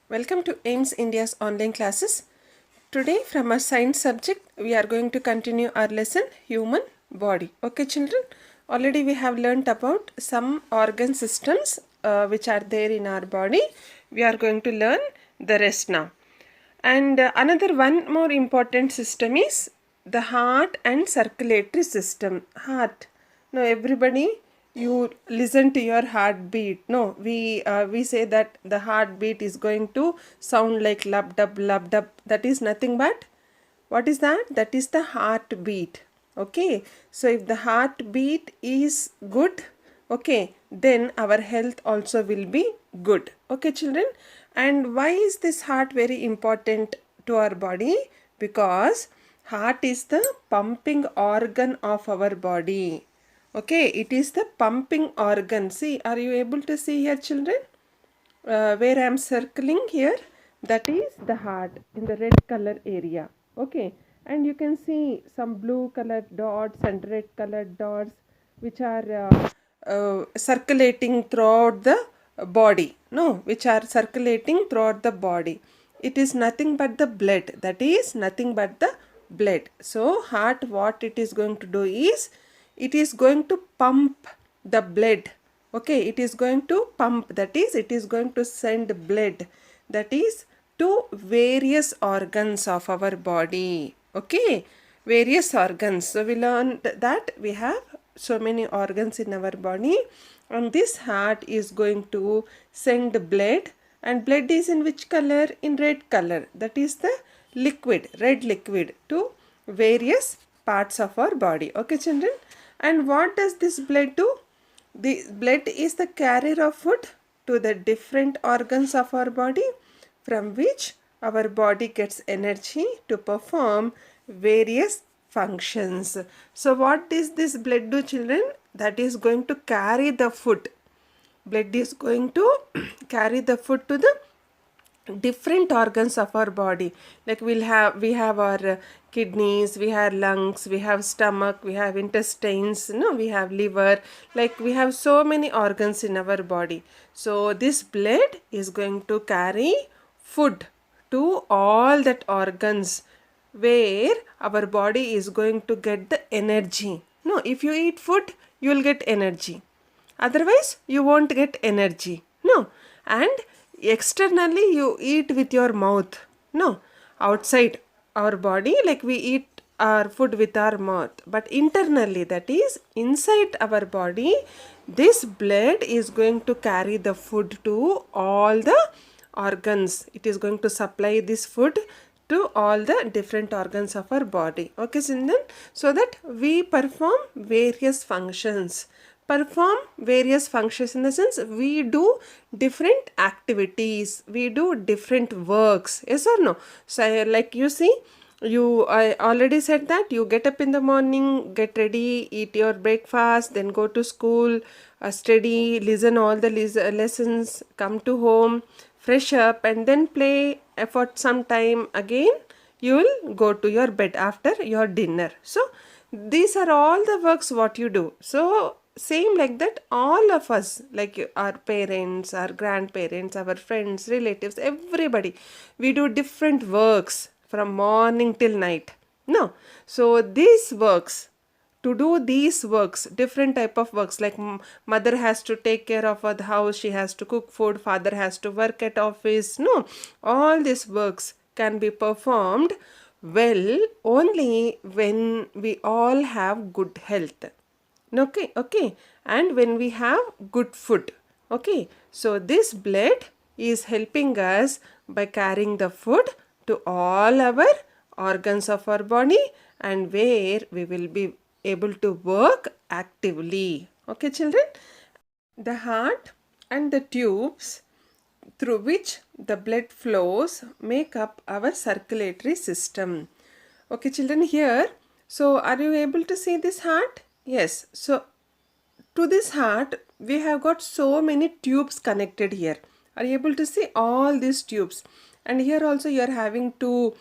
Welcome to AIMS India's online classes. Today from our science subject we are going to continue our lesson human body. Okay children, already we have learnt about some organ systems which are there in our body. We are going to learn the rest now. And another one more important system is the heart and circulatory system. Heart. Now everybody, you listen to your heartbeat. No, we say that the heartbeat is going to sound like lub dub lub dub. That is nothing but what is that? That is the heartbeat. Okay. So if the heartbeat is good, okay, then our health also will be good. Okay children. And why is this heart very important to our body? Because heart is the pumping organ of our body. Okay, it is the pumping organ. See, are you able to see here children? Where I am circling here, that is the heart in the red color area. Okay, and you can see some blue colored dots and red colored dots which are circulating throughout the body. No, which are circulating throughout the body. It is nothing but the blood. That is nothing but the blood. So heart, what it is going to do is, it is going to pump the blood. Okay, it is going to pump, that is it is going to send blood, that is to various organs of our body. Okay, various organs. So we learned that we have so many organs in our body, and this heart is going to send blood, and blood is in which color? In red color. That is the liquid, red liquid, to various parts of our body. Okay children. And what does this blood do? The blood is the carrier of food to the different organs of our body, from which our body gets energy to perform various functions. So what does this blood do children? That is going to carry the food. Blood is going to carry the food to the different organs of our body. Like we have our kidneys, we have lungs, we have stomach, we have intestines, we have liver. Like we have so many organs in our body. So this blood is going to carry food to all that organs, where our body is going to get the energy. No, if you eat food, you will get energy. Otherwise, you won't get energy. No. And externally, you eat with your mouth. No. Outside our body, like we eat our food with our mouth. But internally, that is inside our body, this blood is going to carry the food to all the organs. It is going to supply this food to all the different organs of our body. Okay, Sindan? So that we perform various functions. Perform various functions in the sense we do different activities, we do different works. Yes or no? So like you see, I already said that you get up in the morning, get ready, eat your breakfast, then go to school, study, listen all the lessons, come to home, fresh up, and then play for some time. Again you will go to your bed after your dinner. So these are all the works what you do. So same like that, all of us, like our parents, our grandparents, our friends, relatives, everybody, we do different works from morning till night. No, so these works, to do these works, different type of works, like mother has to take care of the house, she has to cook food, father has to work at office. No, all these works can be performed well only when we all have good health. Okay, okay, and when we have good food. Okay, so this blood is helping us by carrying the food to all our organs of our body, and where we will be able to work actively. Okay children, the heart and the tubes through which the blood flows make up our circulatory system. Okay children, here, so are you able to see this heart? Yes. So to this heart we have got so many tubes connected here. Are you able to see all these tubes? And here also you are having two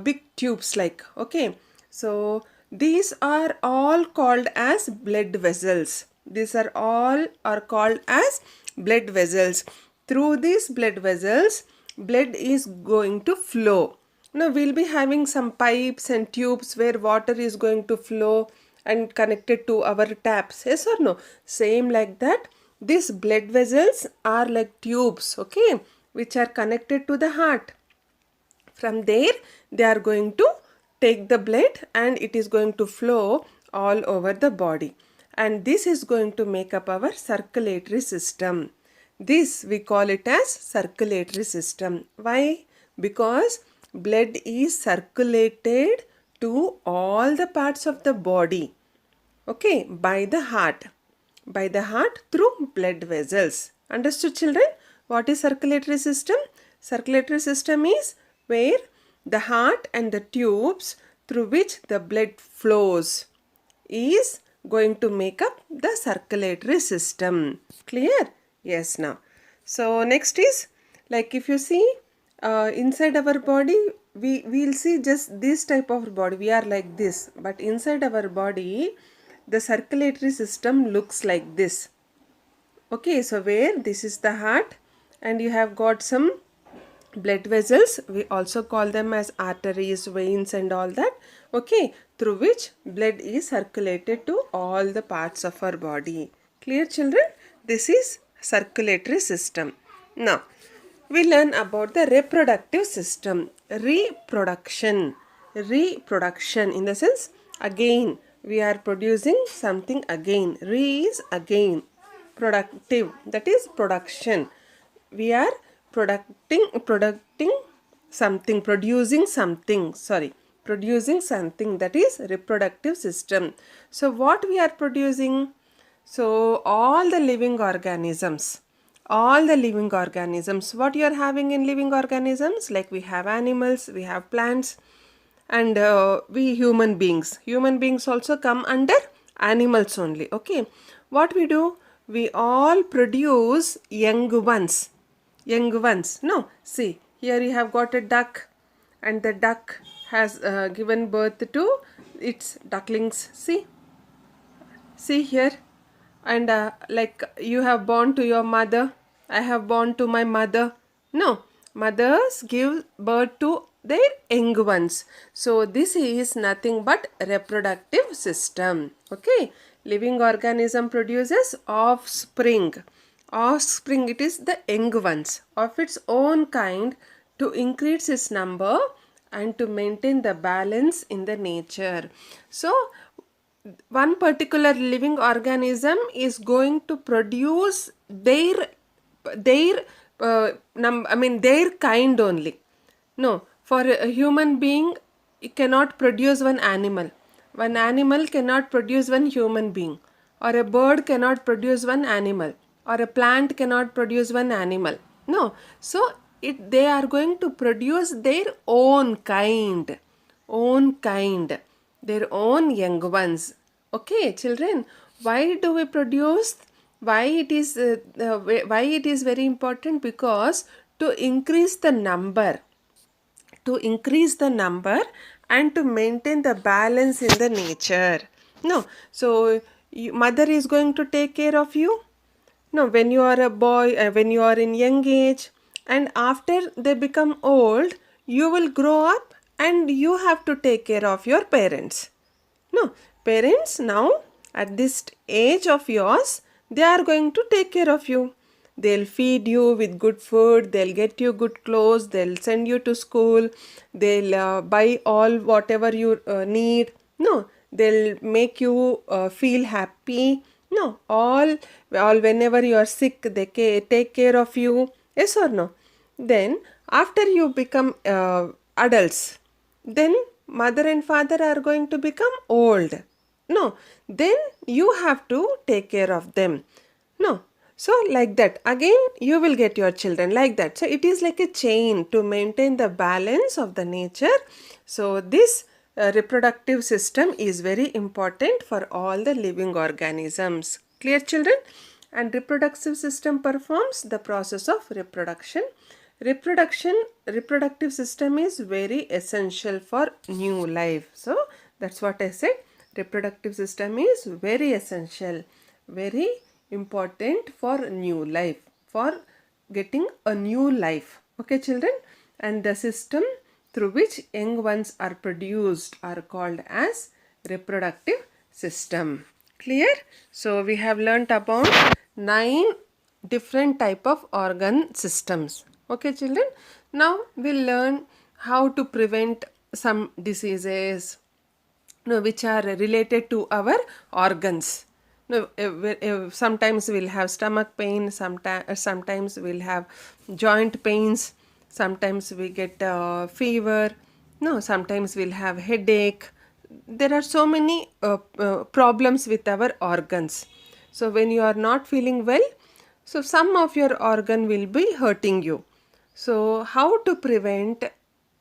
big tubes, like, okay, so these are all called as blood vessels. These are all called as blood vessels. Through these blood vessels, blood is going to flow. Now we'll be having some pipes and tubes where water is going to flow and connected to our taps. Yes or no? Same like that. These blood vessels are like tubes, okay, which are connected to the heart. From there, they are going to take the blood and it is going to flow all over the body. And this is going to make up our circulatory system. This we call it as circulatory system. Why? Because blood is circulated to all the parts of the body. Okay, by the heart. By the heart through blood vessels. Understood, children? What is circulatory system? Circulatory system is where the heart and the tubes through which the blood flows is going to make up the circulatory system. Clear? Yes, now. So next is, like if you see inside our body, we will see just this type of body. We are like this. But inside our body, the circulatory system looks like this. Okay, so where this is the heart and you have got some blood vessels, we also call them as arteries, veins and all that, okay, through which blood is circulated to all the parts of our body. Clear, children? This is circulatory system. Now we learn about the reproductive system. Reproduction in the sense again we are producing something again. Is again productive, that is production. We are producing something, producing something, that is reproductive system. So what we are producing? So all the living organisms, what you are having in living organisms, like we have animals, we have plants, and we human beings also come under animals only. Okay, what we do? We all produce young ones. No, see, here you have got a duck and the duck has given birth to its ducklings. See here. And like you have born to your mother, I have born to my mother. No, mothers give birth to their young ones. So this is nothing but reproductive system. Okay, living organism produces offspring. Offspring, it is the young ones of its own kind to increase its number and to maintain the balance in the nature. So one particular living organism is going to produce their kind only. No, for a human being, it cannot produce one animal. One animal cannot produce one human being, or a bird cannot produce one animal, or a plant cannot produce one animal. No, so they are going to produce their own kind, their own young ones. Okay, children, why do we produce? Why it is very important? Because to increase the number and to maintain the balance in the nature. No, so mother is going to take care of you. No, when you are a boy, when you are in young age, and after they become old, you will grow up and you have to take care of your parents. No, parents now at this age of yours, they are going to take care of you. They'll feed you with good food, they'll get you good clothes, they'll send you to school, they'll buy all whatever you need. No, they'll make you feel happy. No, all whenever you are sick, they take care of you. Yes or no? Then after you become adults, then mother and father are going to become old. No, then you have to take care of them. No, so like that again you will get your children like that. So it is like a chain to maintain the balance of the nature. So this reproductive system is very important for all the living organisms. Clear, children? And reproductive system performs the process of reproduction. Reproductive system is very essential for new life. So that's what I said. Reproductive system is very essential, very important for new life, for getting a new life. Okay, children, and the system through which young ones are produced are called as reproductive system. Clear? So we have learnt about 9 different type of organ systems. Okay, children. Now we'll learn how to prevent some diseases, which are related to our organs. Sometimes we'll have stomach pain, sometimes we'll have joint pains, sometimes we get fever, no, sometimes we'll have headache. There are so many problems with our organs. So when you are not feeling well, so some of your organ will be hurting you. So how to prevent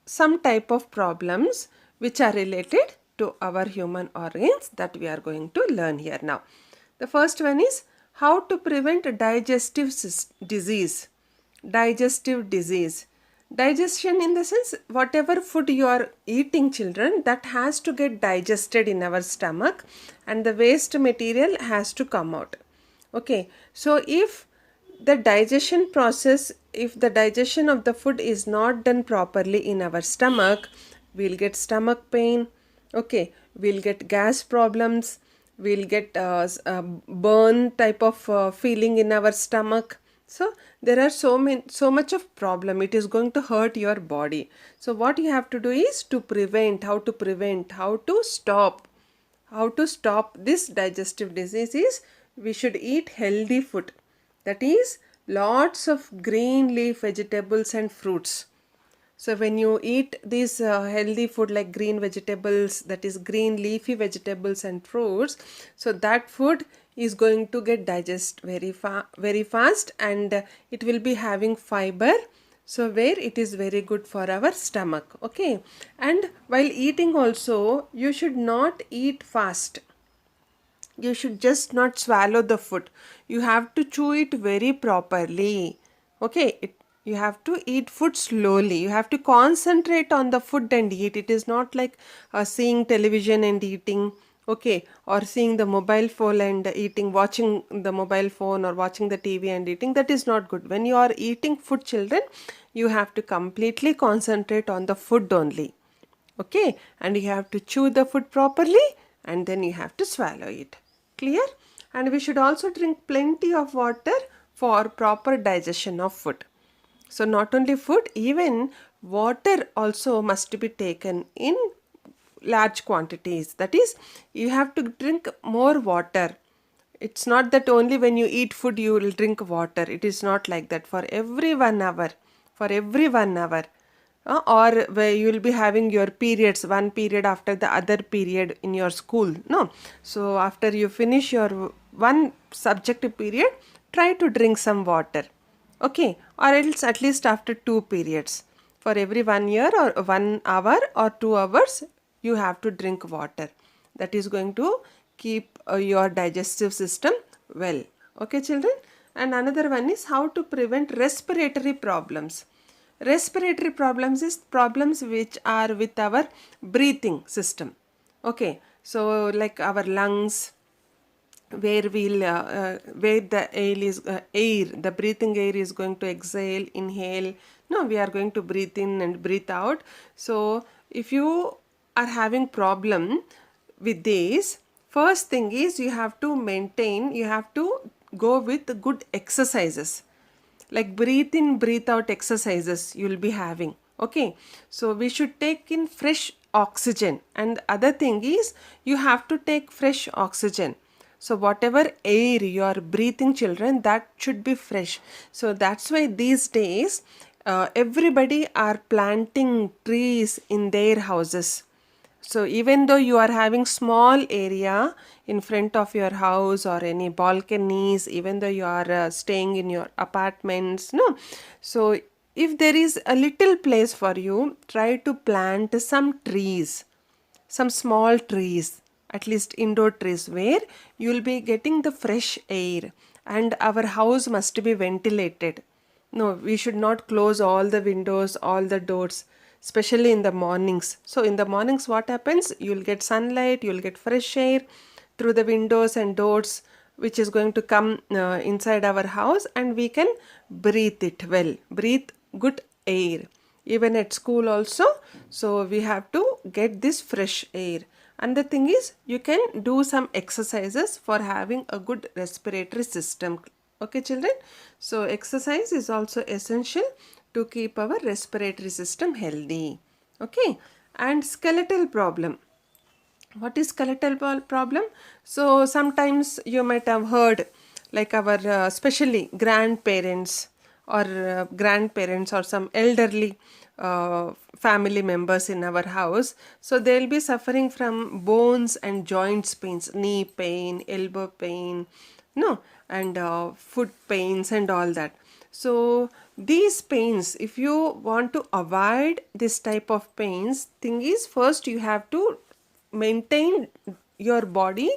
some type of problems which are related to our human organs, that we are going to learn here now. The first one is how to prevent disease. Digestive disease. Digestion in the sense, whatever food you are eating, children, that has to get digested in our stomach and the waste material has to come out. Okay, so if the digestion process, if the digestion of the food is not done properly in our stomach, we'll get stomach pain. Okay, we'll get gas problems, we'll get burn type of feeling in our stomach. So there are so much of problem, it is going to hurt your body. So what you have to do is to prevent, how to stop this digestive disease is, we should eat healthy food, that is lots of green leaf vegetables and fruits. So when you eat these healthy food like green vegetables, that is green leafy vegetables and fruits, so that food is going to get digest very fast, and it will be having fiber, so where it is very good for our stomach. Okay, and while eating also, you should not eat fast. You should just not swallow the food. You have to chew it very properly. Okay, you have to eat food slowly. You have to concentrate on the food and eat. It is not like seeing television and eating. Okay, or seeing the mobile phone and eating, watching the mobile phone or watching the TV and eating. That is not good. When you are eating food, children, you have to completely concentrate on the food only. Okay, and you have to chew the food properly and then you have to swallow it. Clear? And we should also drink plenty of water for proper digestion of food. So not only food, even water also must be taken in large quantities. That is, you have to drink more water. It's not that only when you eat food you will drink water. It is not like that. For every 1 hour, or where you will be having your periods, one period after the other period in your school, no, so after you finish your one subject period, try to drink some water. Okay, or else at least after 2 periods, for every 1 year or 1 hour or 2 hours, you have to drink water. That is going to keep your digestive system well. Okay, children. And another one is how to prevent respiratory problems. Respiratory problems is problems which are with our breathing system. Okay, so like our lungs, where where the the breathing air is going to exhale, inhale. No, we are going to breathe in and breathe out. So if you are having problem with this, first thing is you have to go with good exercises, like breathe in breathe out exercises you will be having. Okay, so we should take in fresh oxygen, and other thing is you have to take fresh oxygen. So whatever air you are breathing, children, that should be fresh. So that's why these days everybody are planting trees in their houses. So even though you are having small area in front of your house or any balconies, even though you are staying in your apartments, no. So if there is a little place for you, try to plant some trees, some small trees, at least indoor trees, where you will be getting the fresh air, and our house must be ventilated. No, we should not close all the windows, all the doors, especially in the mornings. So in the mornings, what happens? You'll get sunlight, you'll get fresh air through the windows and doors, which is going to come inside our house, and we can breathe it well. Breathe good air. Even at school also, so we have to get this fresh air. And the thing is, you can do some exercises for having a good respiratory system. Okay, children? So exercise is also essential to keep our respiratory system healthy. Okay? And skeletal problem. What is skeletal problem? So sometimes you might have heard, like our especially grandparents or some elderly family members in our house, so they'll be suffering from bones and joints pains, knee pain, elbow pain, no, and foot pains and all that. So these pains, if you want to avoid this type of pains, thing is, first you have to maintain your body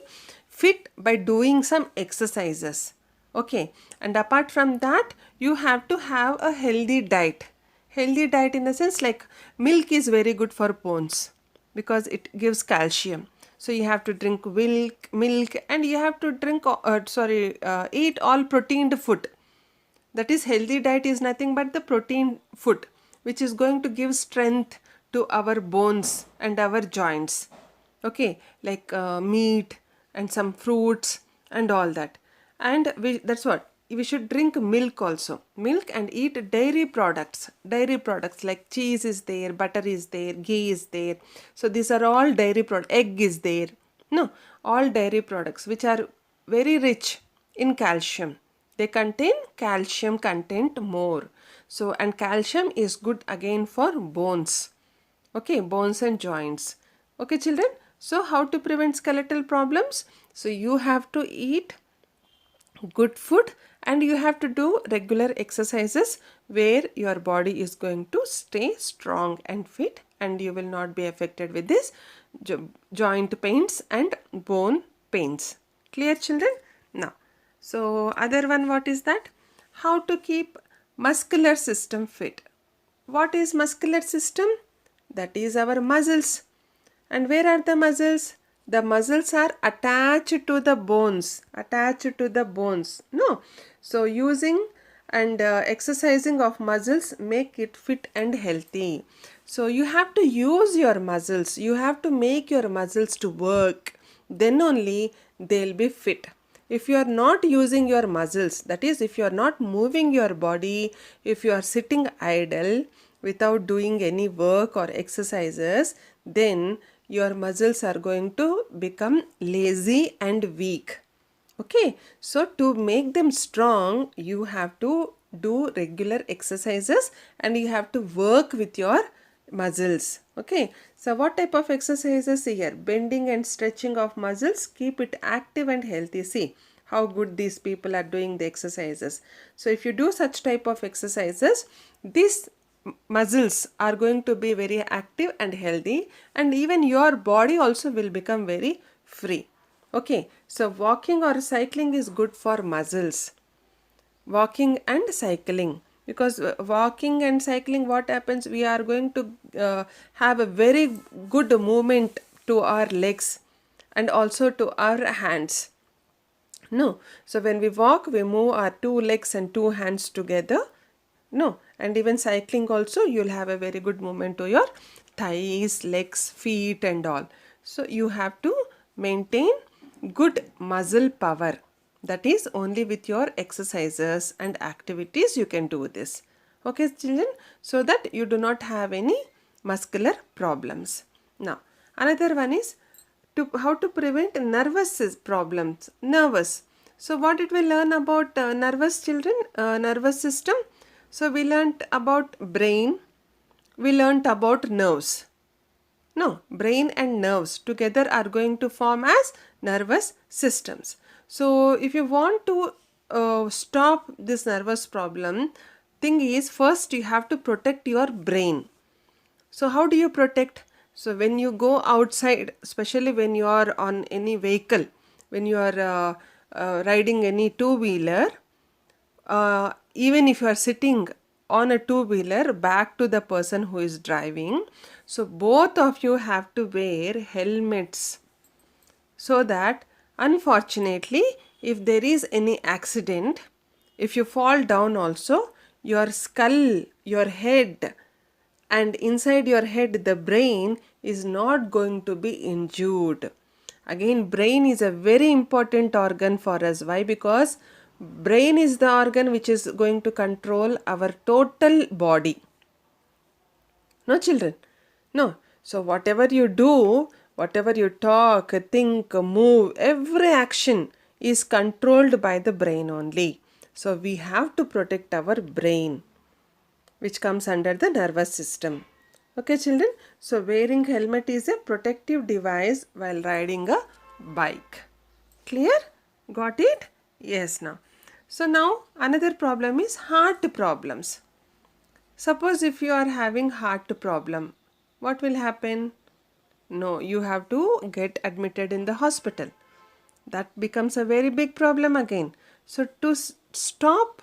fit by doing some exercises. Okay, and apart from that, you have to have a healthy diet. Healthy diet in the sense, like milk is very good for bones because it gives calcium. So you have to drink milk, and you have to eat all proteined food. That is, healthy diet is nothing but the protein food, which is going to give strength to our bones and our joints. Okay, like meat and some fruits and all that. And that's what we should drink milk also. Milk, and eat dairy products. Dairy products like cheese is there, butter is there, ghee is there. So these are all dairy products. Egg is there. No, all dairy products which are very rich in calcium. They contain calcium content more. So, and calcium is good again for bones. Okay, bones and joints. Okay, children. So how to prevent skeletal problems? So you have to eat good food, and you have to do regular exercises where your body is going to stay strong and fit, and you will not be affected with this joint pains and bone pains. Clear, children? Now, so other one, what is that? How to keep muscular system fit. What is muscular system? That is our muscles. And where are the muscles? The muscles are attached to the bones. Attached to the bones. No. So using and exercising of muscles make it fit and healthy. So you have to use your muscles. You have to make your muscles to work. Then only they'll be fit. If you are not using your muscles, that is, if you are not moving your body, if you are sitting idle without doing any work or exercises, then your muscles are going to become lazy and weak. Okay, so to make them strong, you have to do regular exercises, and you have to work with your muscles. Okay, so what type of exercises here? Bending and stretching of muscles, keep it active and healthy. See how good these people are doing the exercises. So if you do such type of exercises, these muscles are going to be very active and healthy, and even your body also will become very free. Okay, so walking or cycling is good for muscles. Walking and cycling, because walking and cycling, what happens, we are going to have a very good movement to our legs and also to our hands. No, so when we walk, we move our two legs and two hands together. No, and even cycling also, you'll have a very good movement to your thighs, legs, feet and all. So you have to maintain good muscle power. That is, only with your exercises and activities you can do this. Okay, children, so that you do not have any muscular problems. Now, another one is how to prevent nervous problems. Nervous. So what did we learn about nervous, children? Nervous system. So we learnt about brain. We learnt about nerves. No, brain and nerves together are going to form as nervous systems. So if you want to stop this nervous problem, thing is, first you have to protect your brain. So how do you protect? So when you go outside, especially when you are on any vehicle, when you are riding any two-wheeler, even if you are sitting on a two-wheeler back to the person who is driving, so both of you have to wear helmets, so that unfortunately if there is any accident, if you fall down also, your skull, your head, and inside your head the brain is not going to be injured. Again, brain is a very important organ for us. Why? Because brain is the organ which is going to control our total body. No, children? No. So whatever you do, whatever you talk, think, move, every action is controlled by the brain only. So we have to protect our brain, which comes under the nervous system. Okay, children? So wearing helmet is a protective device while riding a bike. Clear? Got it? Yes, now. So now another problem is heart problems. Suppose if you are having heart problem, what will happen? No, you have to get admitted in the hospital. That becomes a very big problem again. So to stop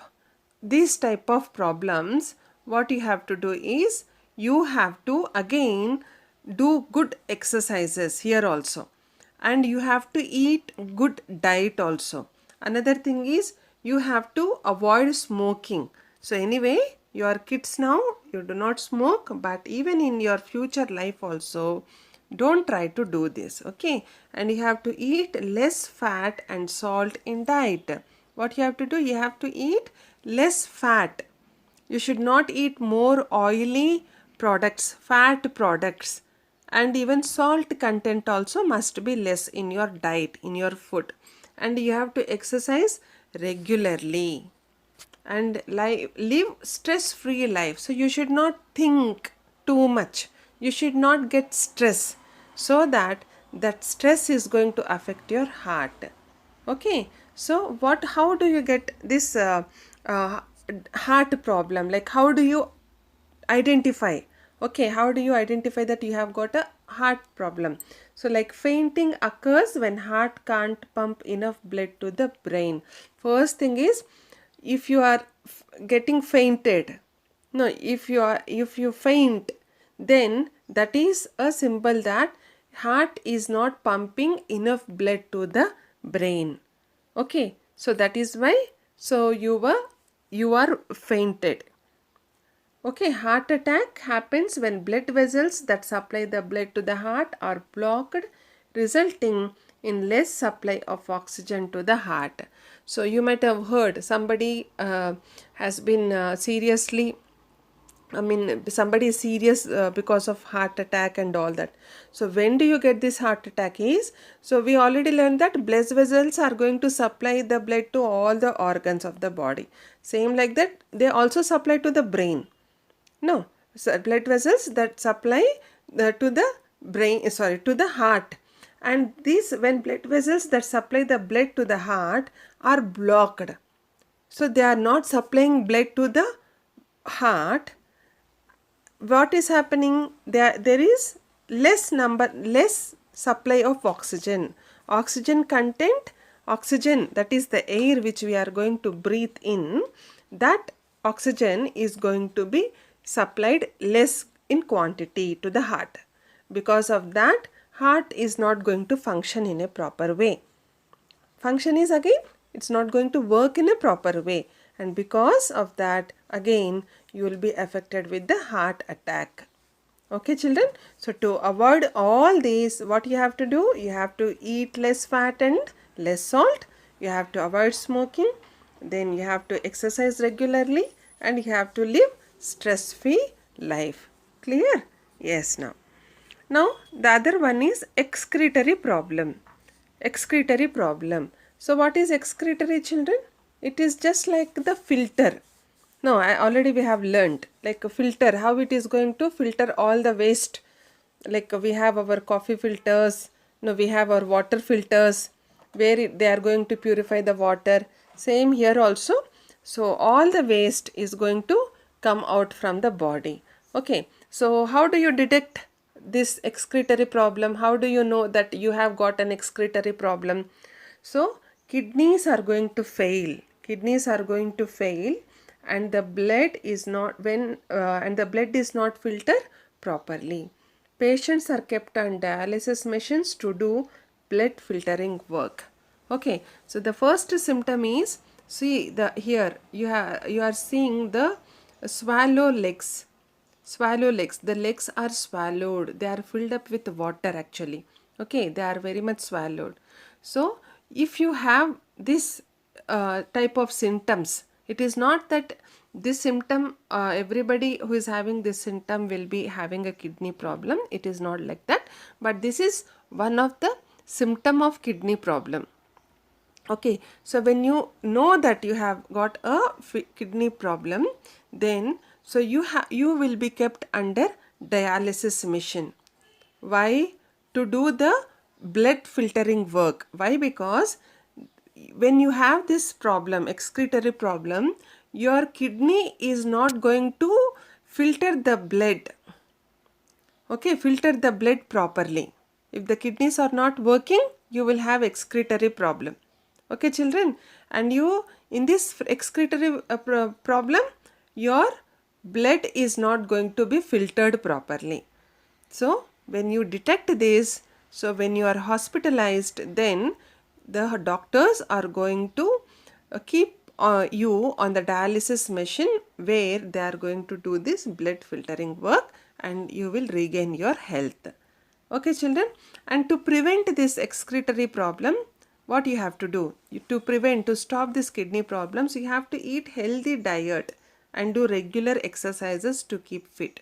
these type of problems, what you have to do is you have to again do good exercises here also, and you have to eat good diet also. Another thing is you have to avoid smoking. So anyway, you are kids now, you do not smoke, but even in your future life also, don't try to do this, okay? And you have to eat less fat and salt in diet. What you have to do? You have to eat less fat. You should not eat more oily products, fat products, and even salt content also must be less in your diet, in your food. And you have to exercise regularly and live stress free life. So you should not think too much, you should not get stress, so that stress is going to affect your heart. Okay, so how do you get this uh, heart problem? Like, how do you identify? Okay, how do you identify that you have got a heart problem? So like fainting occurs when heart can't pump enough blood to the brain. First thing is, if you are getting fainted, no, if you faint, then that is a symbol that heart is not pumping enough blood to the brain. Okay, so that is why, so you are fainted. Okay, heart attack happens when blood vessels that supply the blood to the heart are blocked, resulting in less supply of oxygen to the heart. So you might have heard somebody has been somebody is serious because of heart attack and all that. So when do you get this heart attack is, so we already learned that blood vessels are going to supply the blood to all the organs of the body. Same like that, they also supply to the brain. No, so blood vessels that supply to the brain, to the heart. And these, when blood vessels that supply the blood to the heart are blocked, so they are not supplying blood to the heart, what is happening? There is less supply of oxygen. Oxygen content, oxygen, that is the air which we are going to breathe in, that oxygen is going to be supplied less in quantity to the heart. Because of that, heart is not going to function in a proper way. Function is, again, it's not going to work in a proper way, and because of that, again, you will be affected with the heart attack. Okay, children? So to avoid all these, what you have to do? You have to eat less fat and less salt. You have to avoid smoking. Then you have to exercise regularly, and you have to live stress-free life. Clear? Yes, now. Now the other one is excretory problem. Excretory problem. So what is excretory, children? It is just like the filter. No, already we have learnt, like a filter, how it is going to filter all the waste. Like we have our coffee filters, no, we have our water filters where they are going to purify the water. Same here also. So all the waste is going to come out from the body. Okay, so how do you detect this excretory problem? How do you know that you have got an excretory problem? So kidneys are going to fail. Kidneys are going to fail, and the blood is not filtered properly. Patients are kept on dialysis machines to do blood filtering work. Okay, so the first symptom is, see, here you are seeing the swallow legs. Swallow legs. The legs are swallowed. They are filled up with water actually. Okay, they are very much swallowed. So, if you have this type of symptoms, it is not that this symptom, everybody who is having this symptom will be having a kidney problem. It is not like that. But this is one of the symptom of kidney problem. Okay, so when you know that you have got a kidney problem, then so you will be kept under dialysis machine. Why? To do the blood filtering work. Why? Because when you have this problem, excretory problem, your kidney is not going to filter the blood. Okay, filter the blood properly. If the kidneys are not working, you will have excretory problem. Okay, children, and you in this excretory problem, your blood is not going to be filtered properly. So when you detect this, so when you are hospitalized, then the doctors are going to keep you on the dialysis machine where they are going to do this blood filtering work and you will regain your health. Okay, children, and to prevent this excretory problem, what you have to do? To stop this kidney problems, you have to eat healthy diet and do regular exercises to keep fit.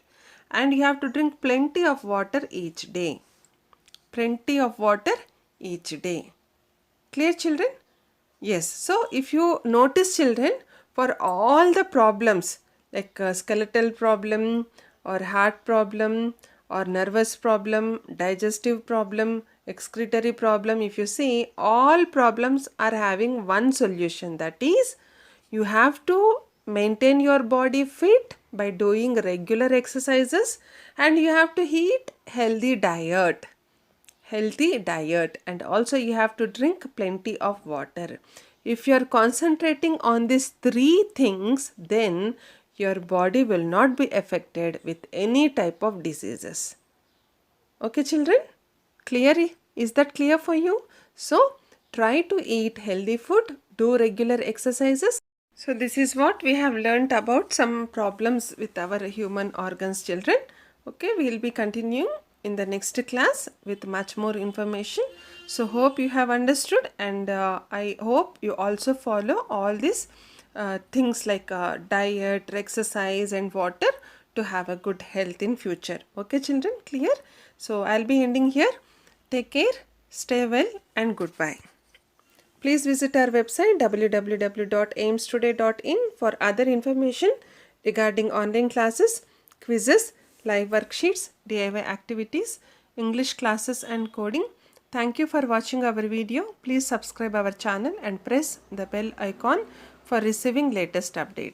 And you have to drink plenty of water each day. Plenty of water each day. Clear, children? Yes. So, if you notice, children, for all the problems like skeletal problem or heart problem or nervous problem, digestive problem, excretory problem, if you see, all problems are having one solution, that is you have to maintain your body fit by doing regular exercises and you have to eat healthy diet. And also you have to drink plenty of water. If you are concentrating on these three things, then your body will not be affected with any type of diseases. Okay, children? Clear? Is that clear for you? So, try to eat healthy food, do regular exercises. So, this is what we have learnt about some problems with our human organs, children. Okay, we will be continuing in the next class with much more information. So, hope you have understood, and I hope you also follow all these things like diet, exercise and water to have a good health in future. Okay, children, clear? So, I'll be ending here. Take care, stay well and goodbye. Please visit our website www.aimstoday.in for other information regarding online classes, quizzes, live worksheets, DIY activities, English classes and coding. Thank you for watching our video. Please subscribe our channel and press the bell icon for receiving latest updates.